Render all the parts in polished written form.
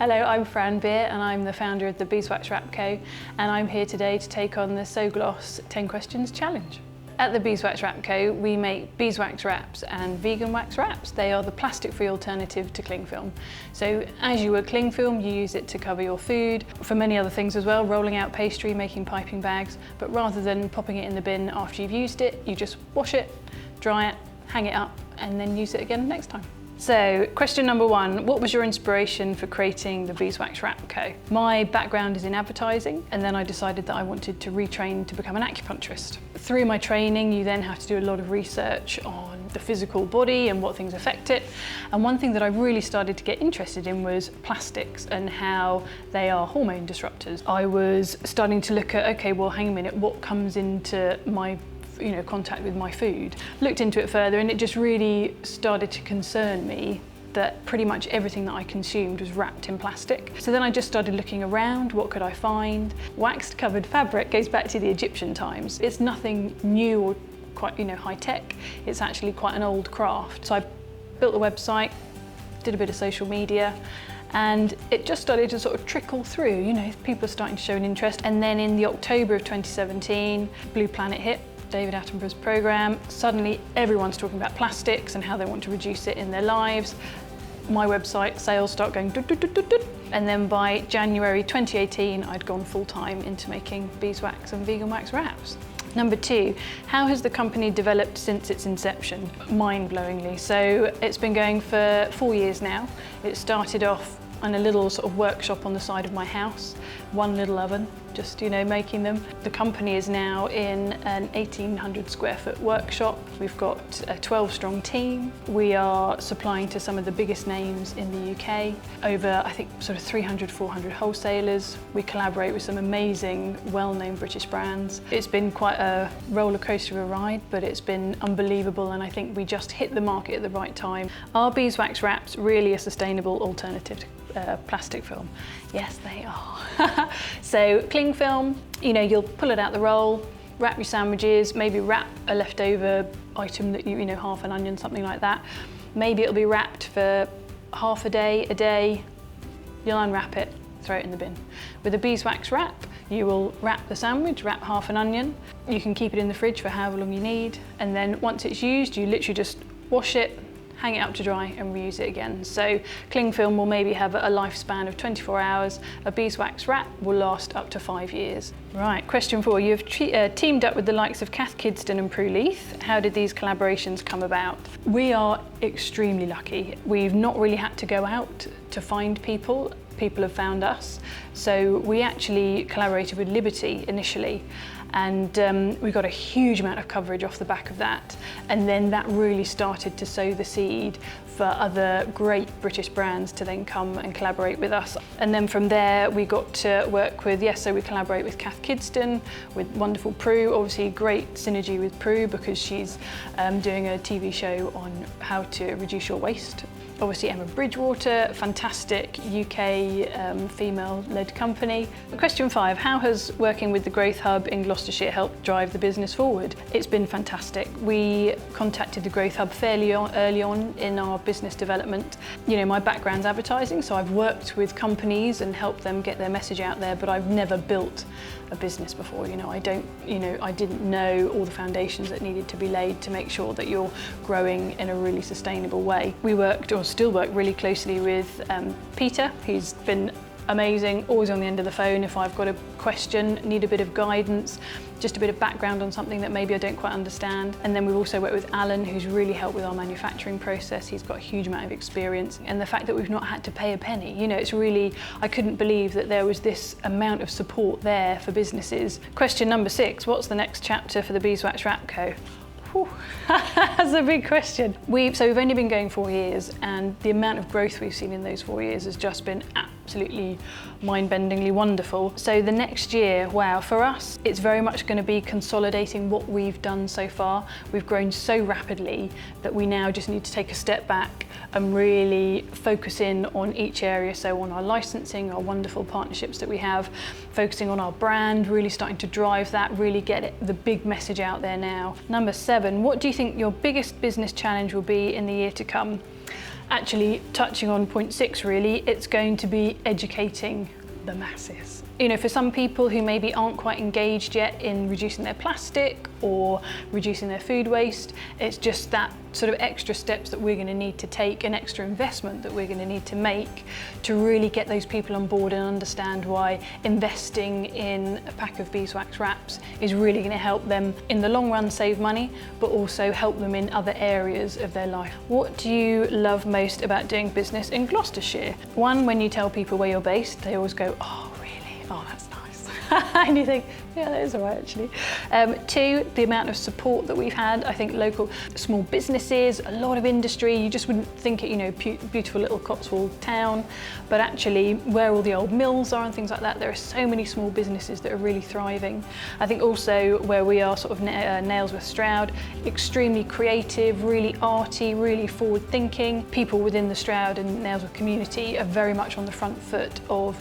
Hello, I'm Fran Beer and I'm the founder of the Beeswax Wrap Co, and I'm here today to take on the SoGlos 10 Questions Challenge. At the Beeswax Wrap Co, we make beeswax wraps and vegan wax wraps. They are the plastic-free alternative to cling film. So as you would cling film, you use it to cover your food, for many other things as well, rolling out pastry, making piping bags, but rather than popping it in the bin after you've used it, you just wash it, dry it, hang it up, and then use it again next time. So, question number one, what was your inspiration for creating the Beeswax Wrap Co? My background is in advertising, and then I decided that I wanted to retrain to become an acupuncturist. Through my training, you then have to do a lot of research on the physical body and what things affect it. And one thing that I really started to get interested in was plastics and how they are hormone disruptors. I was starting to look at, okay, well, hang a minute, what comes into my contact with my food. Looked into it further and it just really started to concern me that pretty much everything that I consumed was wrapped in plastic. So then I just started looking around, what could I find? Waxed covered fabric goes back to the Egyptian times. It's nothing new or quite high tech. It's actually quite an old craft. So I built a website, did a bit of social media, and it just started to sort of trickle through, people are starting to show an interest. And then in the October of 2017, Blue Planet hit, David Attenborough's program. Suddenly everyone's talking about plastics and how they want to reduce it in their lives. My website sales start going dut, dut, dut, dut, dut. And then by January 2018, I'd gone full time into making beeswax and vegan wax wraps. Number two, how has the company developed since its inception? Mind-blowingly. So it's been going for 4 years now. It started off in a little sort of workshop on the side of my house, one little oven, just making them. The company is now in an 1,800 square foot workshop. We've got a 12-strong team. We are supplying to some of the biggest names in the UK, over I think sort of 300, 400 wholesalers. We collaborate with some amazing, well-known British brands. It's been quite a roller coaster of a ride, but it's been unbelievable, and I think we just hit the market at the right time. Are beeswax wraps really a sustainable alternative to plastic film? Yes, they are. So cling film, you'll pull it out the roll, wrap your sandwiches, maybe wrap a leftover item that half an onion, something like that. Maybe it'll be wrapped for half a day, you'll unwrap it, throw it in the bin. With a beeswax wrap, you will wrap the sandwich, wrap half an onion. You can keep it in the fridge for however long you need, and then once it's used, you literally just wash it, hang it up to dry and reuse it again. So cling film will maybe have a lifespan of 24 hours. A beeswax wrap will last up to 5 years. Right, question four. You've teamed up with the likes of Cath Kidston and Prue Leith. How did these collaborations come about? We are extremely lucky. We've not really had to go out to find people. People have found us. So we actually collaborated with Liberty initially, and we got a huge amount of coverage off the back of that. And then that really started to sow the seed for other great British brands to then come and collaborate with us. And then from there, we got to work with, so we collaborate with Cath Kidston, with wonderful Prue, obviously great synergy with Prue because she's doing a TV show on how to reduce your waste. Obviously Emma Bridgewater, fantastic UK female-led company. Question five, how has working with the Growth Hub in Gloucestershire helped drive the business forward? It's been fantastic. We contacted the Growth Hub fairly early on in our business development. My background's advertising, so I've worked with companies and helped them get their message out there, but I've never built a business before. I didn't know all the foundations that needed to be laid to make sure that you're growing in a really sustainable way. We worked, or still work, really closely with Peter, who's been amazing, always on the end of the phone if I've got a question, need a bit of guidance, just a bit of background on something that maybe I don't quite understand. And then we've also worked with Alan, who's really helped with our manufacturing process. He's got a huge amount of experience. And the fact that we've not had to pay a penny, it's really, I couldn't believe that there was this amount of support there for businesses. Question number six, what's the next chapter for the Beeswax Wrap Co? That's a big question. We've only been going 4 years, and the amount of growth we've seen in those 4 years has just been absolutely mind-bendingly wonderful. So the next year, wow, for us, it's very much going to be consolidating what we've done so far. We've grown so rapidly that we now just need to take a step back and really focus in on each area. So on our licensing, our wonderful partnerships that we have, focusing on our brand, really starting to drive that, really get the big message out there now. Number 7, what do you think your biggest business challenge will be in the year to come? Actually, touching on point 6 really, it's going to be educating the masses. You know, for some people who maybe aren't quite engaged yet in reducing their plastic or reducing their food waste, it's just that sort of extra steps that we're going to need to take, an extra investment that we're going to need to make to really get those people on board and understand why investing in a pack of beeswax wraps is really going to help them in the long run save money, but also help them in other areas of their life. What do you love most about doing business in Gloucestershire? One, when you tell people where you're based, they always go, "Oh, really? Oh, that's nice." And you think, yeah, that is all right, actually. 2, the amount of support that we've had. I think local small businesses, a lot of industry. You just wouldn't think it, you know, beautiful little Cotswold town, but actually where all the old mills are and things like that, there are so many small businesses that are really thriving. I think also where we are, sort of Nailsworth Stroud, extremely creative, really arty, really forward thinking. People within the Stroud and Nailsworth community are very much on the front foot of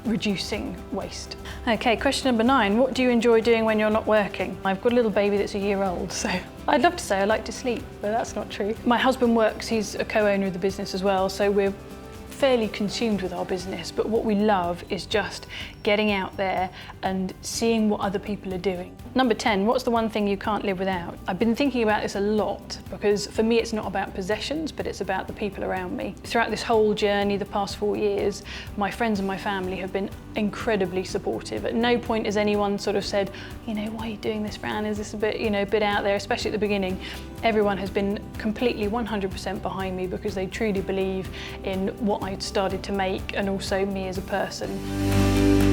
reducing waste. Okay, question number 9. What do you enjoy doing when you're not working? I've got a little baby that's a year old, so I'd love to say I like to sleep, but that's not true. My husband works, he's a co-owner of the business as well, so we're fairly consumed with our business, but what we love is just getting out there and seeing what other people are doing. Number 10, what's the one thing you can't live without? I've been thinking about this a lot because for me it's not about possessions, but it's about the people around me. Throughout this whole journey, the past 4 years, my friends and my family have been incredibly supportive. At no point has anyone sort of said, you know, why are you doing this, Fran? Is this a bit, you know, a bit out there, especially at the beginning. Everyone has been completely 100% behind me because they truly believe in what I'd started to make and also me as a person.